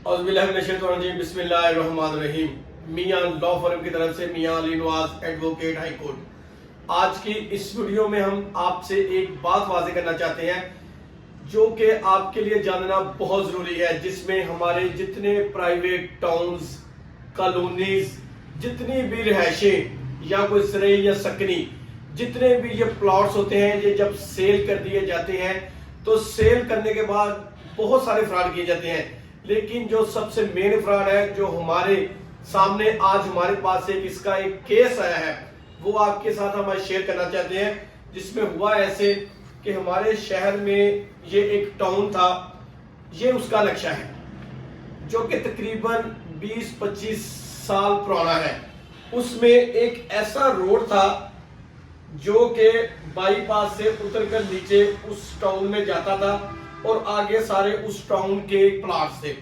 اعوذ باللہ من الشیطان الرجیم بسم اللہ الرحمن الرحیم۔ میاں لا فرم کی طرف سے میاں Ali Nawaz advocate high court. آج کی اس ویڈیو میں ہم آپ سے ایک بات واضح کرنا چاہتے ہیں جو کہ آپ کے لیے جاننا بہت ضروری ہے، جس میں ہمارے جتنے پرائیویٹ ٹاؤنز، کالونیز، جتنی بھی رہائشیں یا کوئی زرعی یا سکنی جتنے بھی یہ پلاٹس ہوتے ہیں، یہ جب سیل کر دیے جاتے ہیں تو سیل کرنے کے بعد بہت سارے فراڈ کیے جاتے ہیں، لیکن جو سب سے مین فراڈ ہے جو ہمارے سامنے آج ہمارے پاس اس کا ایک کیس آیا ہے، وہ آپ کے ساتھ ہم شیئر کرنا چاہتے ہیں۔ جس میں ہوا ایسے کہ ہمارے شہر میں یہ ایک ٹاؤن تھا، یہ اس کا نقشہ ہے جو کہ تقریباً 20-25 سال پرانا ہے۔ اس میں ایک ایسا روڈ تھا جو کہ بائی پاس سے اتر کر نیچے اس ٹاؤن میں جاتا تھا اور آگے سارے اس ٹاؤن کے پلاٹس تھے۔